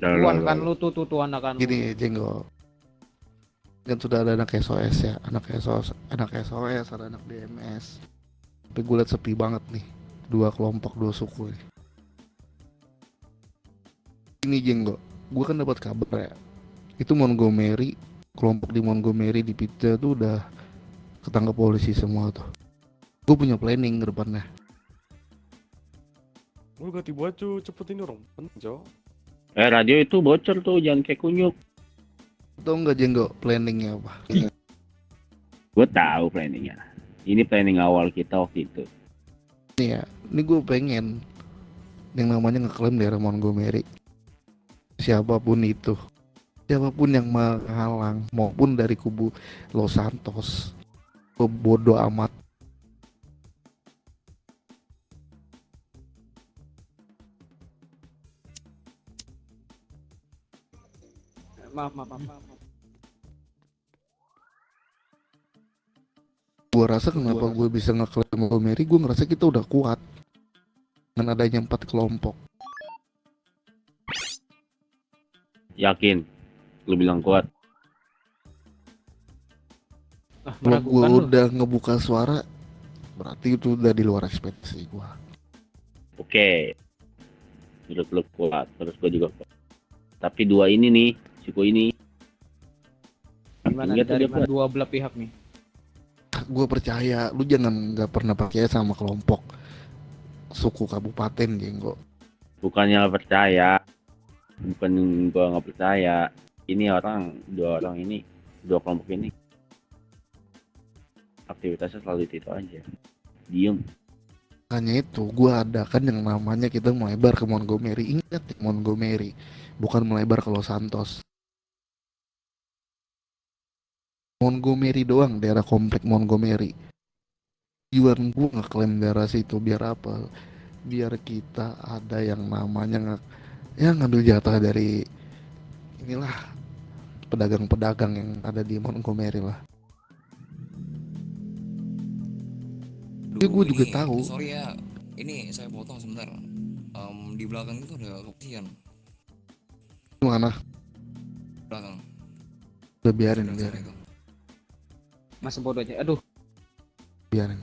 Tuan kan lu tuh anakan lu. Gini Jenggo, kan sudah ada anak SOS ya, anak SOS, ada anak DMS. Tapi gue liat sepi banget nih, dua kelompok, dua suku nih. Ini Jenggo, gue kan dapat kabar ya, itu Montgomery, kelompok di Montgomery di Pizza tuh udah ketangkap polisi semua tuh. Gue punya planning ke depannya. Lu ganti baju cepet ini orang penco. Radio itu bocor tuh, jangan kayak kunyuk. Tau nggak Jenggo planningnya apa? Gue tahu planningnya. Ini planning awal kita waktu itu. Nih ya, ini gue pengen yang namanya ngeklaim daerah Montgomery. Siapapun itu, siapapun yang menghalang maupun dari kubu Los Santos, gue bodo amat. Maaf. Gue rasa kenapa gue bisa ngeklaim Montgomery, gue ngerasa kita udah kuat dengan adanya 4 kelompok. Yakin? Lu bilang kuat? Kalau gue Meragukan lu. udah ngebuka suara, berarti itu udah di luar ekspektasi gue. Oke. Menurut lu kuat, terus gue juga kuat. Tapi dua ini nih, suku ini. Gimana Ingat dari aja, Pak. dua belah pihak nih? Gue percaya, lu jangan nggak pernah percaya sama kelompok suku kabupaten Jenggo. Bukannya nggak percaya, bukan gua nggak percaya. Ini dua kelompok ini aktivitasnya selalu itu aja, diem. Hanya itu, gue adakan yang namanya kita melebar ke Montgomery. Ingat Montgomery, bukan melebar ke Los Santos. Montgomery doang, daerah komplek Montgomery. Tujuan gue ngeklaim daerah situ biar apa? Biar kita ada yang namanya ngambil jatah dari inilah pedagang-pedagang yang ada di Montgomery lah. Tapi gue juga tahu. Sorry ya, ini saya potong sebentar. Di belakang itu ada kepolisian. Mana? Belakang. Udah biarin. Itu. Masa bodoh aja. Aduh. Biarin.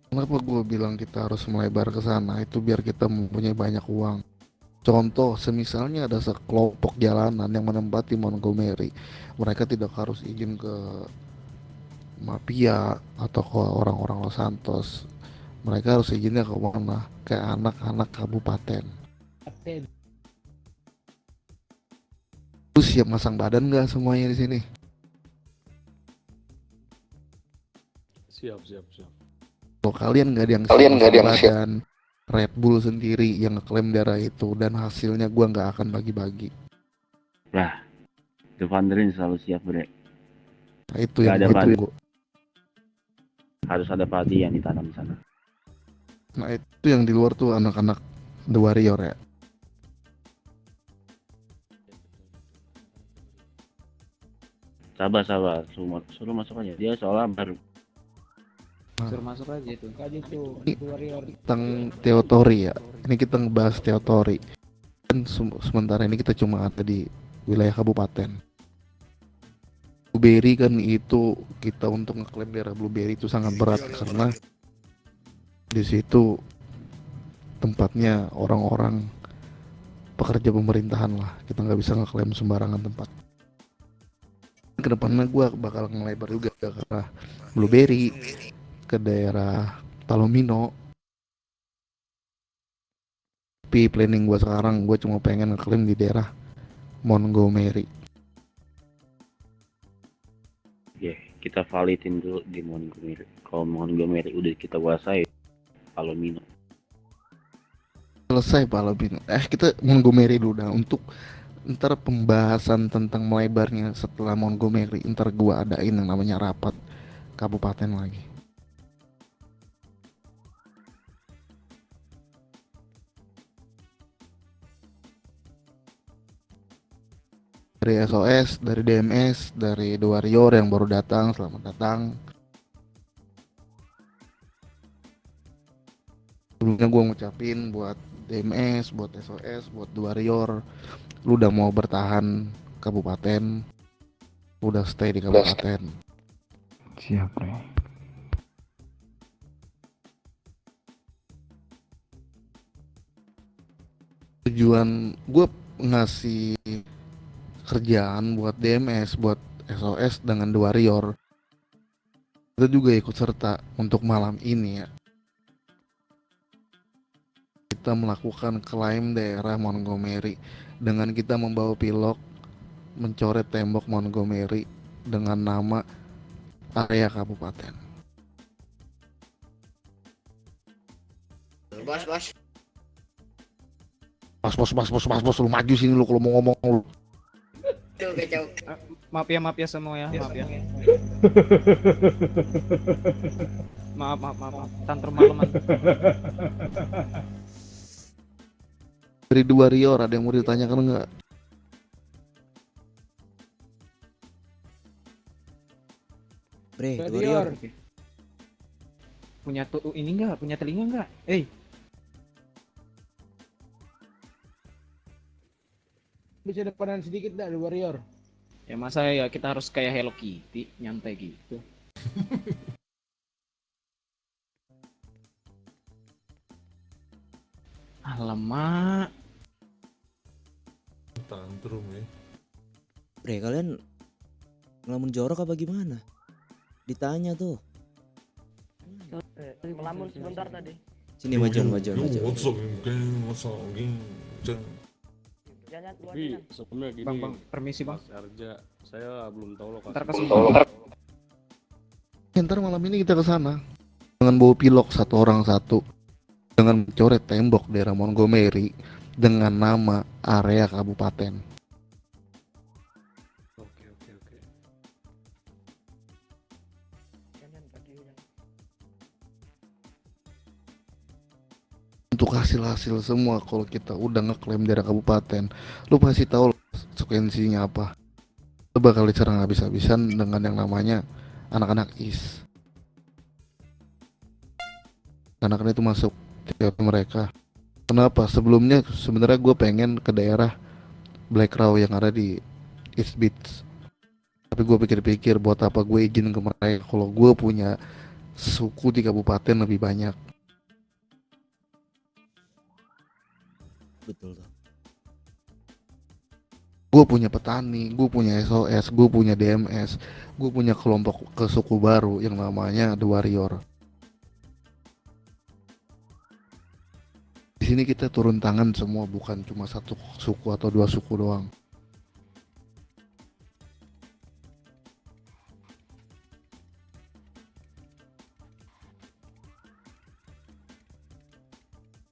Kenapa gue bilang kita harus melebar ke sana? Itu biar kita mempunyai banyak uang. Contoh, semisalnya ada sekelompok jalanan yang menempati Montgomery, mereka tidak harus izin ke mafia atau ke orang-orang Los Santos. Mereka harus izinnya ke mana? Ke anak-anak kabupaten. Lu siap masang badan nggak semuanya di sini? Siap. Kalau kalian nggak ada yang siap badan, Red Bull sendiri yang ngeklaim daerah itu, dan hasilnya gua nggak akan bagi-bagi. Lah, Devandrin selalu siap, Bre. Nah itu Nggak yang ada gue badan. tunggu. Harus ada padi yang ditanam di sana. Nah itu yang di luar tuh anak-anak The Warrior ya. Sabar. Suruh masuk aja. Dia soalnya baru. Suruh masuk aja tuh. Kaji tuh. Ini- Warrior. Tentang teori ya. Ini kita ngebahas teori. Dan sementara ini kita cuma ada di wilayah kabupaten. Blueberry kan itu kita untuk ngeklaim daerah Blueberry itu sangat berat karena di situ tempatnya orang-orang pekerja pemerintahan lah. Kita nggak bisa ngeklaim sembarangan tempat. Kedepannya gue bakal ngelebar juga ke arah Blueberry, ke daerah Palomino. Tapi planning gue sekarang gue cuma pengen ngeklaim di daerah Montgomery. Kita validin dulu di Montgomery. Kalau Montgomery udah kita kuasai, Palomino. Selesai Palomino. Kita Montgomery dulu dah. Untuk ntar pembahasan tentang melebarnya setelah Montgomery, ntar gue adain yang namanya rapat kabupaten lagi. Dari SOS, dari DMS, dari The Warrior yang baru datang, selamat datang. Sebelumnya gue ngucapin buat DMS, buat SOS, buat Warrior, lu udah mau bertahan kabupaten, lu udah stay di kabupaten. Siap, Bre. Tujuan gue ngasih kerjaan buat DMS, buat SOS dengan The Warrior, kita juga ikut serta untuk malam ini ya. Kita melakukan klaim daerah Montgomery dengan kita membawa pilok mencoret tembok Montgomery dengan nama area kabupaten. Bos, lu maju sini lu kalau mau ngomong lu. Maaf ya semua ya, maaf ya. maaf. Tantrum malaman. Dari The Warrior ada yang mau ditanyakan nggak? Bre, The Warrior. Punya tuh ini enggak? Punya telinga enggak? Bisa depanan sedikit dah The Warrior. Ya masa ya kita harus kayak Hello Kitty, nyantai gitu. Alamak. Tantrum ya. Bre, kalian ngelamun jorok apa gimana? Ditanya tuh. Melamun sebentar tadi. Sini maju. Jangan keluar Tapi Jinan. sebelumnya gini, Bang, permisi bang. Mas Arja, saya belum tahu Ntar lokasi. kesini. Ntar malam ini kita ke sana dengan bawa pilok satu orang satu, dengan mencoret tembok daerah Montgomery dengan nama area kabupaten. Oke. Jangan pagi hujan. Untuk hasil semua kalau kita udah ngeklaim daerah kabupaten, lu pasti tahu konsekuensinya apa. Lu bakal diserang habis-habisan dengan yang namanya anak-anak IS. Anak-anak itu masuk teori mereka. Kenapa? Sebelumnya sebenarnya gue pengen ke daerah Black Row yang ada di East Beach. Tapi gue pikir-pikir buat apa gue izin ke mereka kalau gue punya suku di kabupaten lebih banyak. Betul tuh. Gue punya petani, gue punya SOS, gue punya DMS, gue punya kelompok ke suku baru yang namanya The Warrior. Di sini kita turun tangan semua, bukan cuma satu suku atau dua suku doang.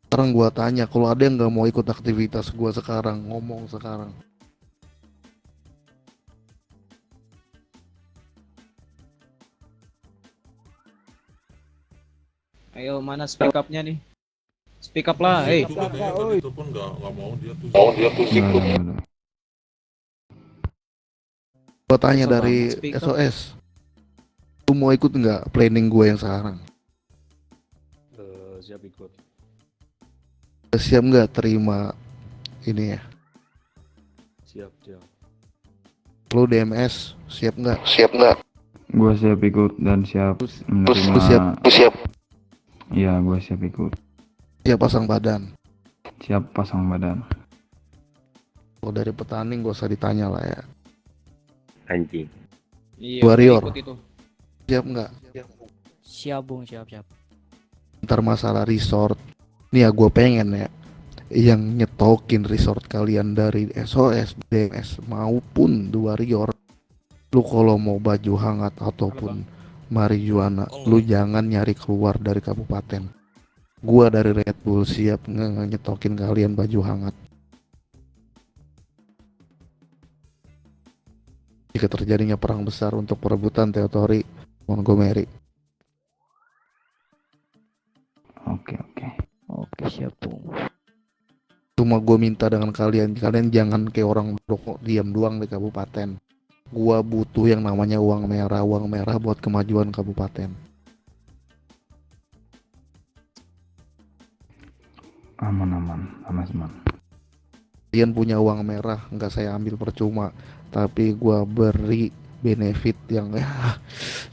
Sekarang gua tanya, kalau ada yang nggak mau ikut aktivitas gua sekarang, ngomong sekarang. Ayo mana speak up-nya nih? Speak up lah, Itu katanya tadi telepon nggak mau dia tuh. Udah. Gua tanya Masa dari banget speak up. SOS, lu mau ikut nggak planning gue yang sekarang? Siap ikut. Siap nggak terima ini ya? Siap. Lu DMS siap nggak? Siap nggak? Gua siap ikut dan siap menerima. Lu siap Iya, gua siap ikut. siap pasang badan. Siap pasang badan. Kalau dari petani gak usah ditanya lah ya. Anjing. Iya, Warrior. ikut itu. Siap nggak? Siap Bung, siap. Ntar masalah resort, nih ya gue pengen ya yang nyetokin resort kalian dari SOS, DMS maupun The Warrior. Lu kalau mau baju hangat ataupun marijuana, lu jangan nyari keluar dari kabupaten. Gua dari Red Bull siap nyetokin kalian baju hangat. Jika terjadinya perang besar untuk perebutan teritori Montgomery. Oke. Oke, siap Bung. Cuma gue minta dengan kalian jangan kayak orang rokok diam doang di kabupaten. Gua butuh yang namanya uang merah buat kemajuan kabupaten. Aman. Kalian punya uang merah, nggak saya ambil percuma, tapi gua beri benefit yang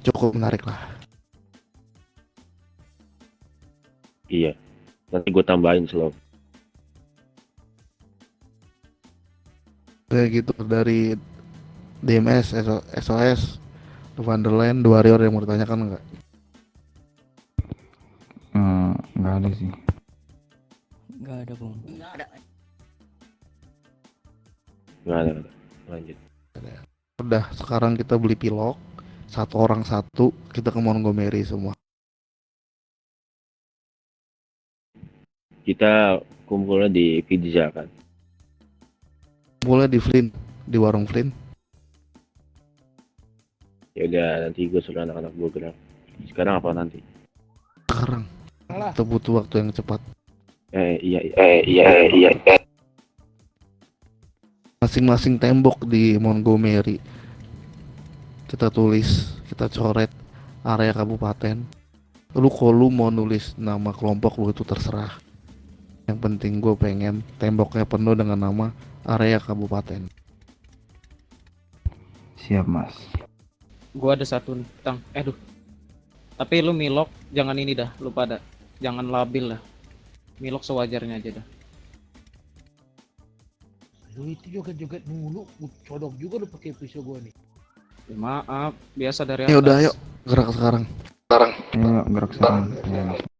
cukup menarik lah. Iya. Nanti gue tambahin slow. Kayak gitu dari DMS, SOS, Wonderland, The Warrior yang mau ditanyakan nggak? Nggak ada sih. Nggak ada, Bung. Nggak ada. Lanjut. Udah, sekarang kita beli pilok, satu orang satu, kita ke Montgomery semua. Kita kumpulnya di Pizza kan. Mulai di Flynn, di warung Flynn. Ya udah, nanti gue suruh anak-anak gue gerak. Sekarang apa nanti? Sekarang Alah. kita butuh waktu yang cepat. Iya. Masing-masing tembok di Montgomery kita tulis, kita coret area kabupaten. Lu kalau lu mau nulis nama kelompok lu itu terserah. Yang penting gue pengen temboknya penuh dengan nama area kabupaten. Siap, Mas. Gua ada satu nih, Tang. Aduh. Tapi lu milok jangan ini dah, lu pada. Jangan labil lah. Milok sewajarnya aja dah. Lu itu joget-joget mulu, codok juga lu pakai pisau gua nih. Ya, maaf, biasa dari Ya udah, atas. ayo gerak sekarang. Ayo gerak sekarang. Ya, Mas.